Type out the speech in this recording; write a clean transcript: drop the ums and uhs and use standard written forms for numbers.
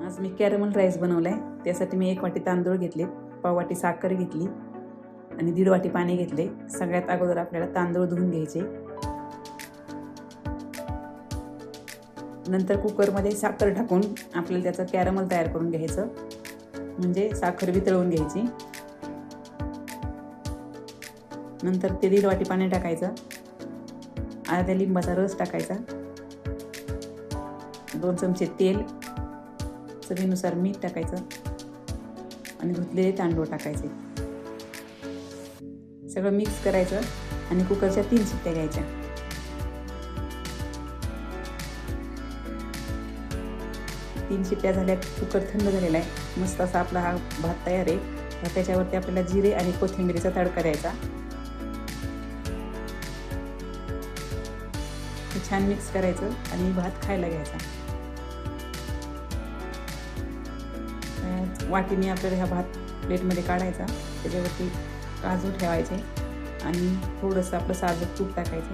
आज मी caramel rice बनवला आहे. त्यासाठी मी 1 वाटी तांदूळ घेतले, पाव वाटी साखर घेतली आणि 1.5 वाटी पाणी घेतले. सगळ्यात अगोदर आपल्याला तांदूळ धुवून घ्यायचे. नंतर कुकरमध्ये साखर टाकून आपल्याला त्याचं कॅरमल तयार करून घ्यायचं, म्हणजे साखर वितळवून घ्यायची. नंतर ते 1.5 वाटी पाणी टाकायचं, अर्ध्या लिंबाचा रस टाकायचा, 2 चमचे तेल, चवीनुसार मीठ टाकायचं आणि धुतलेले तांदूळ टाकायचे. सगळं मिक्स करायचं आणि कुकरच्या 3 शिट्ट्या घ्यायच्या. तीन शिट्ट्या झाल्या, कुकर थंड झालेला आहे. मस्त असा आपला हा भात तयार आहे. तर त्याच्यावरती आपल्याला जिरे आणि कोथिंबीरीचा तडका द्यायचा. छान मिक्स करायचं आणि भात खायला घ्यायचा. वाटीने आपल्याला हा भात प्लेटमध्ये काढायचा, त्याच्यावरती काजू ठेवायचे आणि थोडंसं आपलं साजूक तूप टाकायचं.